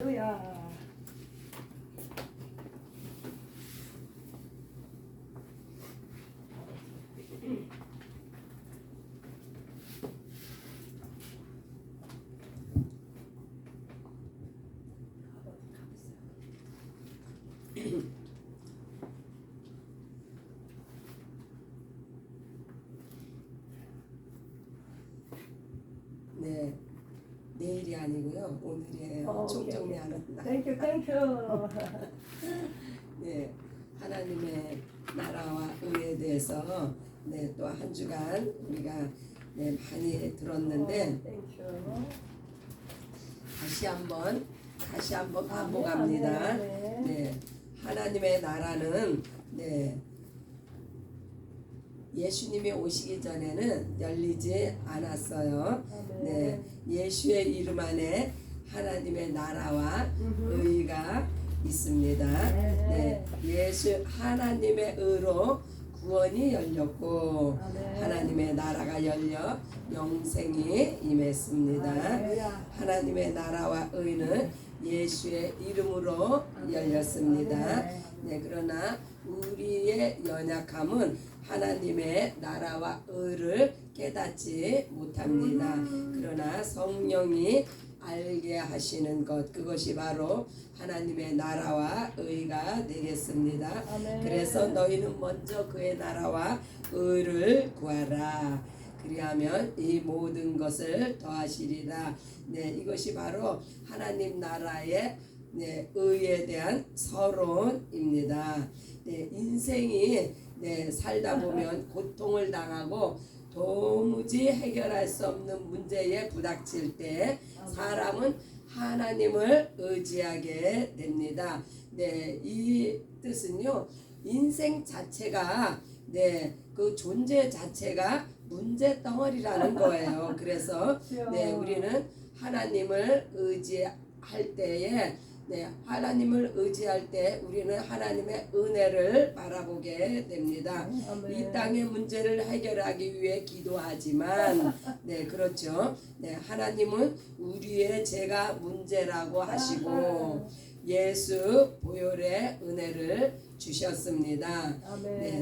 할렐루야. 네, 내일이 아니고요, 오늘이에요. 총정리하는 날. 땡큐. 네, 하나님의 나라와 의에 대해서 또 한 주간 우리가 많이 들었는데 땡큐. 다시 한번 반복합니다. 네, 하나님의 나라는 예수님이 오시기 전에는 열리지 않았어요. 네, 예수의 이름 안에 하나님의 나라와 의가 있습니다. 네, 예수 하나님의 의로 구원이 열렸고 하나님의 나라가 열려 영생이 임했습니다. 하나님의 나라와 의는 예수의 이름으로 열렸습니다. 네, 그러나 우리의 연약함은 하나님의 나라와 의를 깨닫지 못합니다. 그러나 성령이 알게 하시는 것, 그것이 바로 하나님의 나라와 의가 되겠습니다. 그래서 너희는 먼저 그의 나라와 의를 구하라. 그리하면 이 모든 것을 더하시리라. 네, 이것이 바로 하나님 나라의 의에 대한 서론입니다. 네, 인생이 살다 보면 고통을 당하고 도무지 해결할 수 없는 문제에 부닥칠 때 사람은 하나님을 의지하게 됩니다. 네, 이 뜻은요, 인생 자체가 그 존재 자체가 문제 덩어리라는 거예요. 그래서 우리는 하나님을 의지할 때에 하나님을 의지할 때 우리는 하나님의 은혜를 바라보게 됩니다. 이 땅의 문제를 해결하기 위해 기도하지만 그렇죠. 하나님은 우리의 죄가 문제라고 하시고 예수 보혈의 은혜를 주셨습니다.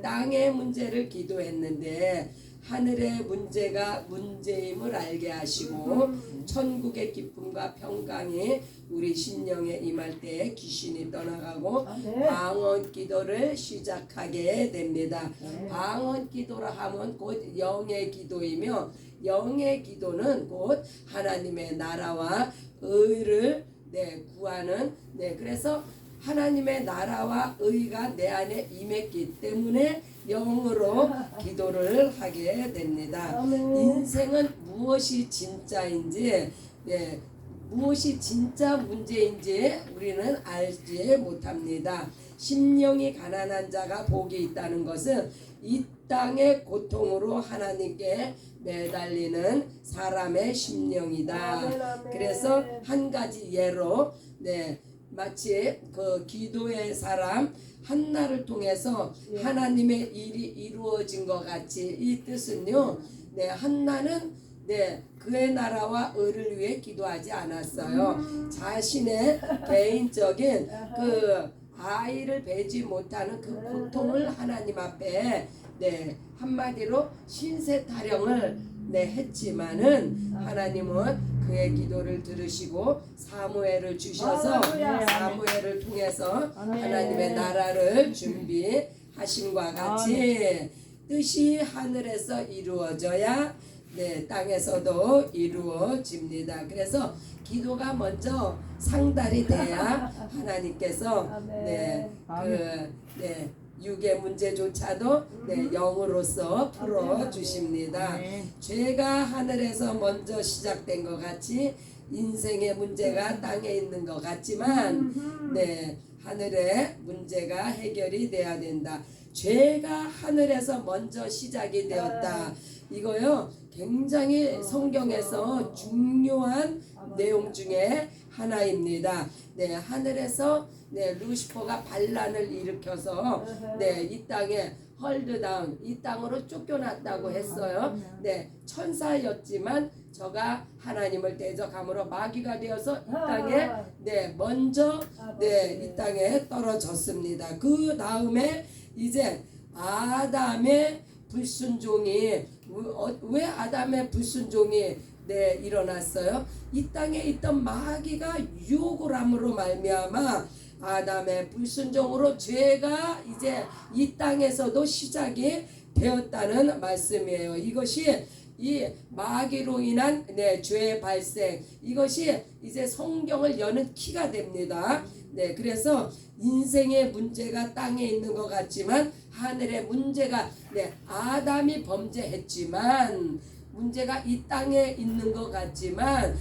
땅의 문제를 기도했는데 하늘의 문제가 문제임을 알게 하시고 천국의 기쁨과 평강이 우리 심령에 임할 때 귀신이 떠나가고 방언 기도를 시작하게 됩니다. 방언 기도라 하면 곧 영의 기도이며 영의 기도는 곧 하나님의 나라와 의를 구하는 그래서 하나님의 나라와 의가 내 안에 임했기 때문에 영으로 기도를 하게 됩니다. 인생은 무엇이 진짜인지 무엇이 진짜 문제인지 우리는 알지 못합니다. 심령이 가난한 자가 복이 있다는 것은 이 땅의 고통으로 하나님께 매달리는 사람의 심령이다. 그래서 한 가지 예로 마치 그 기도의 사람 한나를 통해서 하나님의 일이 이루어진 것 같이 이 뜻은요, 한나는 그의 나라와 의를 위해 기도하지 않았어요. 자신의 개인적인 그 아이를 뵈지 못하는 그 고통을 하나님 앞에 한마디로 신세 타령을 했지만은 하나님은 그의 기도를 들으시고 사무엘을 주셔서 사무엘을 통해서 하나님의 나라를 준비하심과 같이 뜻이 하늘에서 이루어져야 땅에서도 이루어집니다. 그래서 기도가 먼저 상달이 돼야 하나님께서 육의 문제조차도 영으로서 풀어주십니다. 죄가 하늘에서 먼저 시작된 것 같이 인생의 문제가 땅에 있는 것 같지만 하늘의 문제가 해결이 돼야 된다. 죄가 하늘에서 먼저 시작이 되었다. 이거요, 굉장히 성경에서 중요한 내용 중에 하나입니다. 하늘에서 루시퍼가 반란을 일으켜서 이 땅에 헐드다운, 이 땅으로 쫓겨났다고 했어요. 천사였지만 저가 하나님을 대적함으로 마귀가 되어서 이 땅에 먼저 이 땅에 떨어졌습니다. 그 다음에 이제 아담의 불순종이 왜 아담의 불순종이 일어났어요? 이 땅에 있던 마귀가 유혹을 함으로 말미암아 아담의 불순종으로 죄가 이제 이 땅에서도 시작이 되었다는 말씀이에요. 이것이 이 마귀로 인한 죄의 발생, 이것이 이제 성경을 여는 키가 됩니다. 그래서 인생의 문제가 땅에 있는 것 같지만 하늘의 문제가 아담이 범죄했지만 문제가 이 땅에 있는 것 같지만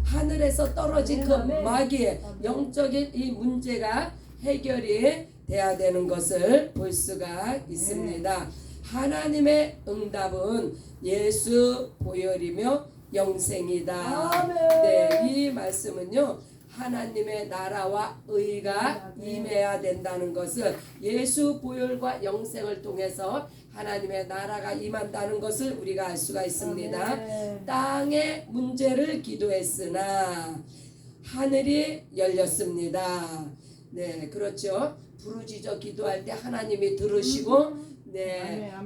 하늘에서 떨어진 그 마귀의 영적인 이 문제가 해결이 돼야 되는 것을 볼 수가 있습니다. 하나님의 응답은 예수 보혈이며 영생이다. 이 말씀은요, 하나님의 나라와 의가 임해야 된다는 것을, 예수 보혈과 영생을 통해서 하나님의 나라가 임한다는 것을 우리가 알 수가 있습니다. 땅의 문제를 기도했으나 하늘이 열렸습니다. 그렇죠. 부르짖어 기도할 때 하나님이 들으시고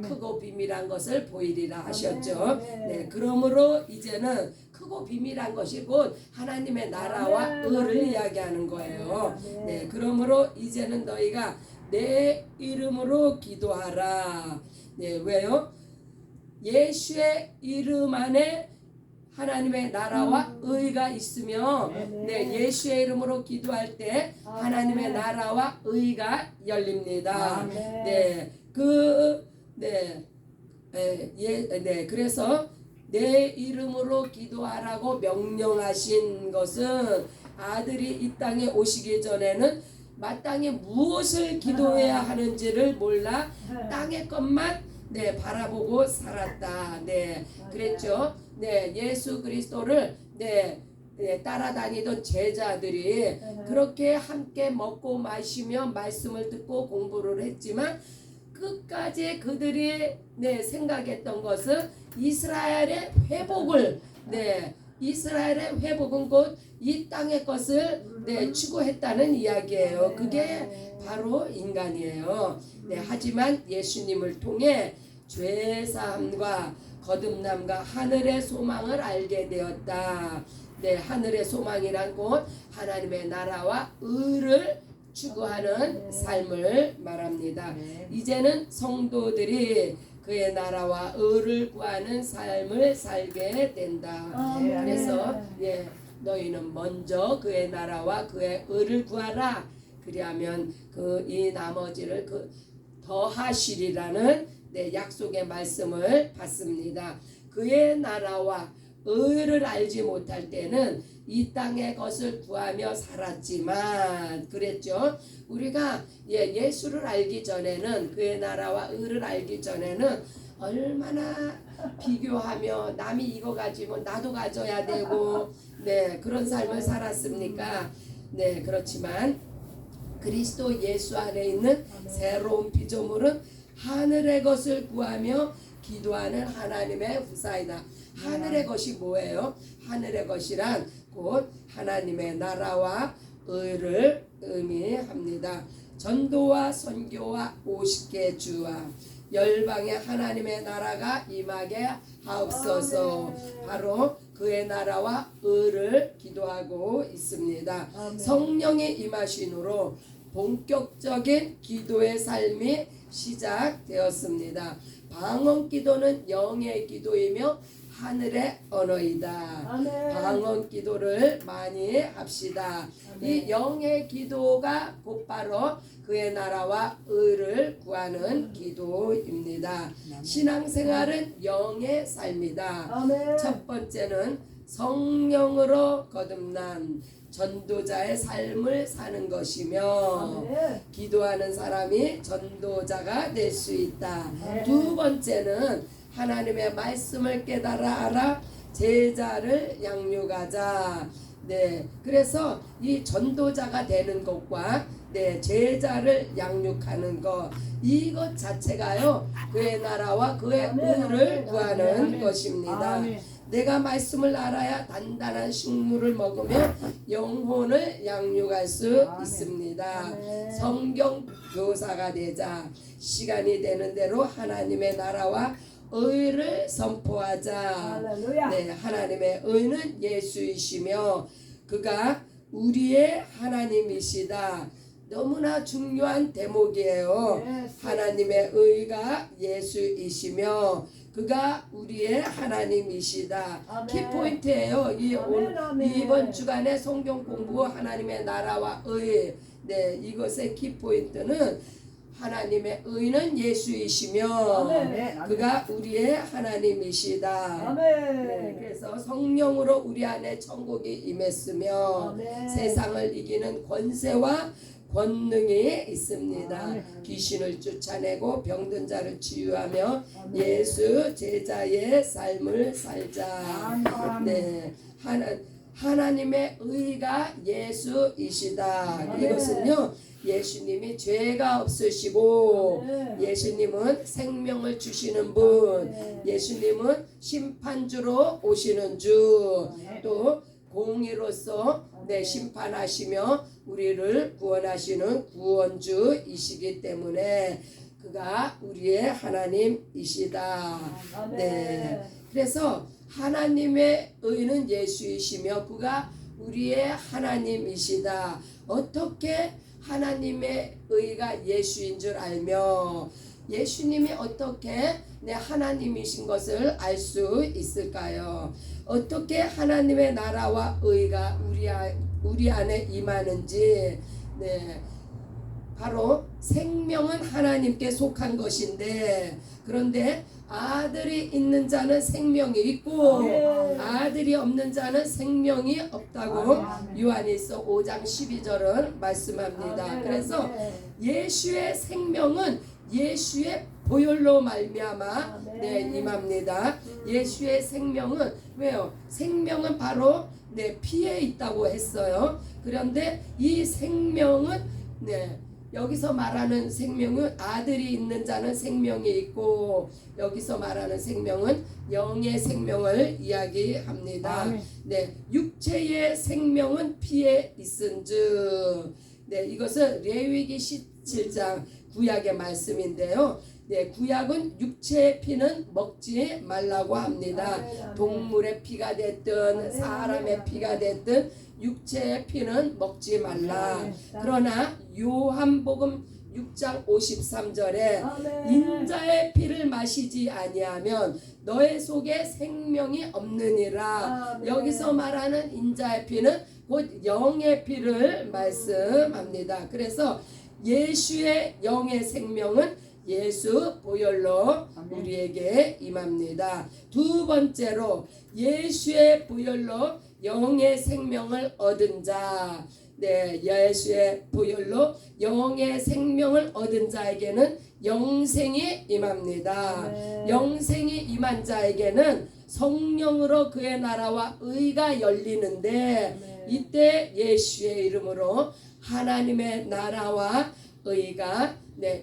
크고 비밀한 것을 보이리라 하셨죠. 그러므로 이제는 크고 비밀한 것이 곧 하나님의 나라와 의를 이야기하는 거예요. 그러므로 이제는 너희가 내 이름으로 기도하라. 왜요? 예수의 이름 안에 하나님의 나라와 의가 있으며 예수의 이름으로 기도할 때 하나님의 나라와 의가 열립니다. 그래서 내 이름으로 기도하라고 명령하신 것은 아들이 이 땅에 오시기 전에는 마땅히 무엇을 기도해야 하는지를 몰라 땅의 것만 바라보고 살았다. 그랬죠. 예수 그리스도를 따라다니던 제자들이 그렇게 함께 먹고 마시며 말씀을 듣고 공부를 했지만 끝까지 그들이 생각했던 것은 이스라엘의 회복을 이스라엘의 회복은 곧 이 땅의 것을 추구했다는 이야기예요. 그게 바로 인간이에요. 하지만 예수님을 통해 죄사함과 거듭남과 하늘의 소망을 알게 되었다. 하늘의 소망이란 곧 하나님의 나라와 의를 추구하는 삶을 말합니다. 이제는 성도들이 그의 나라와 의를 구하는 삶을 살게 된다. 그래서 너희는 먼저 그의 나라와 그의 의를 구하라. 그리하면 이 나머지를 더하시리라는 약속의 말씀을 받습니다. 그의 나라와 의를 알지 못할 때는 이 땅의 것을 구하며 살았지만 그랬죠. 우리가 예수를 알기 전에는, 그의 나라와 의를 알기 전에는 얼마나 비교하며 남이 이거 가지면 나도 가져야 되고 그런 삶을 살았습니까? 그렇지만 그리스도 예수 안에 있는 새로운 피조물은 하늘의 것을 구하며 기도하는 하나님의 후사이다. 하늘의 것이 뭐예요? 하늘의 것이란 곧 하나님의 나라와 의를 의미합니다. 전도와 선교와 50개 주와 열방의 하나님의 나라가 임하게 하옵소서. 바로 그의 나라와 의를 기도하고 있습니다. 성령의 임하심으로 본격적인 기도의 삶이 시작되었습니다. 방언 기도는 영의 기도이며 하늘의 언어이다. 방언 기도를 많이 합시다. 이 영의 기도가 곧바로 그의 나라와 의를 구하는 기도입니다. 신앙생활은 영의 삶이다. 첫 번째는 성령으로 거듭난 전도자의 삶을 사는 것이며 기도하는 사람이 전도자가 될 수 있다. 두 번째는 하나님의 말씀을 깨달아 알아 제자를 양육하자. 그래서 이 전도자가 되는 것과 제자를 양육하는 것, 이것 자체가요 그의 나라와 그의 의를 구하는 것입니다. 내가 말씀을 알아야 단단한 식물을 먹으며 영혼을 양육할 수 있습니다. 성경 교사가 되자 시간이 되는 대로 하나님의 나라와 의를 선포하자. 할렐루야. 네, 하나님의 의는 예수이시며 그가 우리의 하나님이시다. 너무나 중요한 대목이에요. 하나님의 의가 예수이시며 그가 우리의 하나님이시다. 아멘. 키포인트예요. 이번 주간의 성경 공부 하나님의 나라와 의. 네, 이것의 키포인트는 하나님의 의는 예수이시며 아멘. 그가 우리의 하나님이시다. 아멘. 네, 그래서 성령으로 우리 안에 천국이 임했으며 아멘. 세상을 이기는 권세와 권능이 있습니다. 아멘. 귀신을 쫓아내고 병든 자를 치유하며 아멘. 예수 제자의 삶을 살자. 아멘. 네, 하나님의 의가 예수이시다. 아멘. 이것은요, 예수님이 죄가 없으시고 아멘. 예수님은 생명을 주시는 분, 아멘. 예수님은 심판주로 오시는 주, 아멘. 또 공의로서 심판하시며 우리를 구원하시는 구원주이시기 때문에 그가 우리의 하나님이시다. 아멘. 네, 그래서 하나님의 의는 예수이시며 그가 우리의 하나님이시다. 어떻게 하나님의 의가 예수인 줄 알며 예수님이 어떻게 내 하나님이신 것을 알 수 있을까요? 어떻게 하나님의 나라와 의가 우리 안에 임하는지. 네, 바로 생명은 하나님께 속한 것인데 그런데 아들이 있는 자는 생명이 있고 아들이 없는 자는 생명이 없다고 요한일서 5장 12절은 말씀합니다. 그래서 예수의 생명은 예수의 보혈로 말미암아 임합니다. 예수의 생명은 왜요? 생명은 바로 피에 있다고 했어요. 그런데 이 생명은 여기서 말하는 생명은 아들이 있는 자는 생명이 있고 여기서 말하는 생명은 영의 생명을 이야기합니다. 육체의 생명은 피에 있은즉. 이것은 레위기 17장 구약의 말씀인데요. 구약은 육체의 피는 먹지 말라고 합니다. 동물의 피가 됐든 사람의 피가 됐든 육체의 피는 먹지 말라. 그러나 요한복음 6장 53절에 인자의 피를 마시지 아니하면 너의 속에 생명이 없느니라. 여기서 말하는 인자의 피는 곧 영의 피를 말씀합니다. 그래서 예수의 영의 생명은 예수 보혈로 우리에게 임합니다. 두 번째로 예수의 보혈로 영의 생명을 얻은 자. 예수의 보혈로 영의 생명을 얻은 자에게는 영생이 임합니다. 영생이 임한 자에게는 성령으로 그의 나라와 의가 열리는데 이때 예수의 이름으로 하나님의 나라와 의가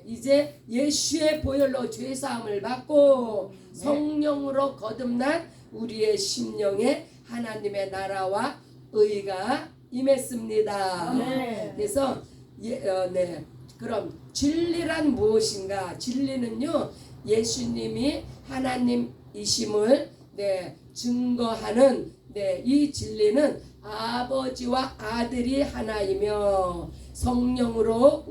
이제 예수의 보혈로 죄사함을 받고 성령으로 거듭난 우리의 심령에 하나님의 나라와 의가 임했습니다. 그래서 그럼 진리란 무엇인가? 진리는요, 예수님이 하나님이심을 증거하는 이 진리는 아버지와 아들이 하나이며 성령으로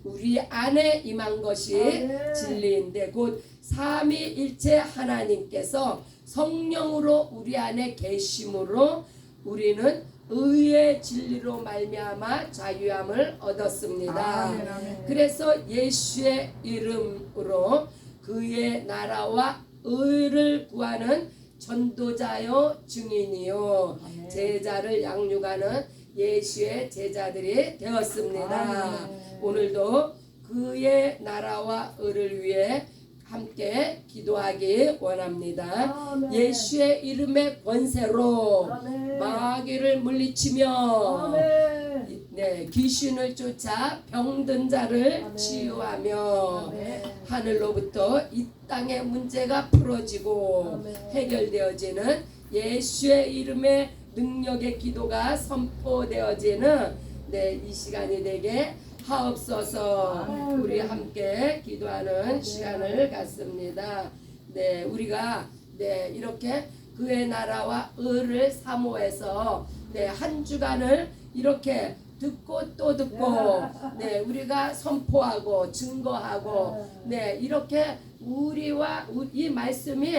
우리 안에 임한 것이 진리인데 곧 삼위일체 하나님께서 성령으로 우리 안에 계심으로 우리는 의의 진리로 말미암아 자유함을 얻었습니다. 그래서 예수의 이름으로 그의 나라와 의를 구하는 전도자요 증인이요 제자를 양육하는 예수의 제자들이 되었습니다. 오늘도 그의 나라와 의를 위해 함께 기도하기 원합니다. 예수의 이름의 권세로 마귀를 물리치며 귀신을 쫓아 병든 자를 아멘. 치유하며 아멘. 하늘로부터 이 땅의 문제가 풀어지고 아멘. 해결되어지는 예수의 이름의 능력의 기도가 선포되어지는 이 시간이 되게 하옵소서. 아멘. 우리 함께 기도하는 시간을 갖습니다. 우리가 이렇게 그의 나라와 의를 사모해서 한 주간을 이렇게 듣고 또 듣고 우리가 선포하고 증거하고 이렇게 우리와 이 말씀이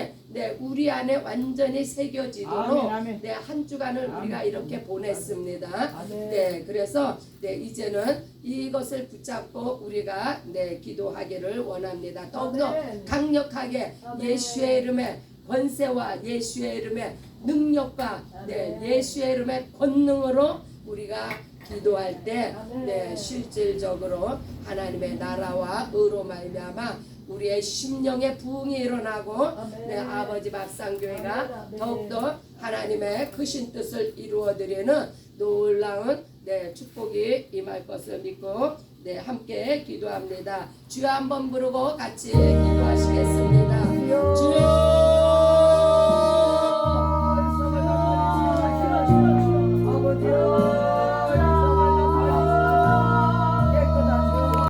우리 안에 완전히 새겨지도록 아멘. 한 주간을 우리가 아멘. 이렇게 보냈습니다. 아멘. 그래서 이제는 이것을 붙잡고 우리가 기도하기를 원합니다. 더욱더 아멘. 강력하게 아멘. 예수의 이름에 권세와 예수의 이름의 능력과 아멘. 예수의 이름의 권능으로 우리가 기도할 때 아멘. 실질적으로 하나님의 나라와 의로 말미암아 우리의 심령의 부흥이 일어나고 아멘. 아버지 밥상교회가 아멘. 더욱더 하나님의 크신 뜻을 이루어드리는 놀라운 축복이 임할 것을 믿고 함께 기도합니다. 주여 한번 부르고 같이 기도하시겠습니다. 주여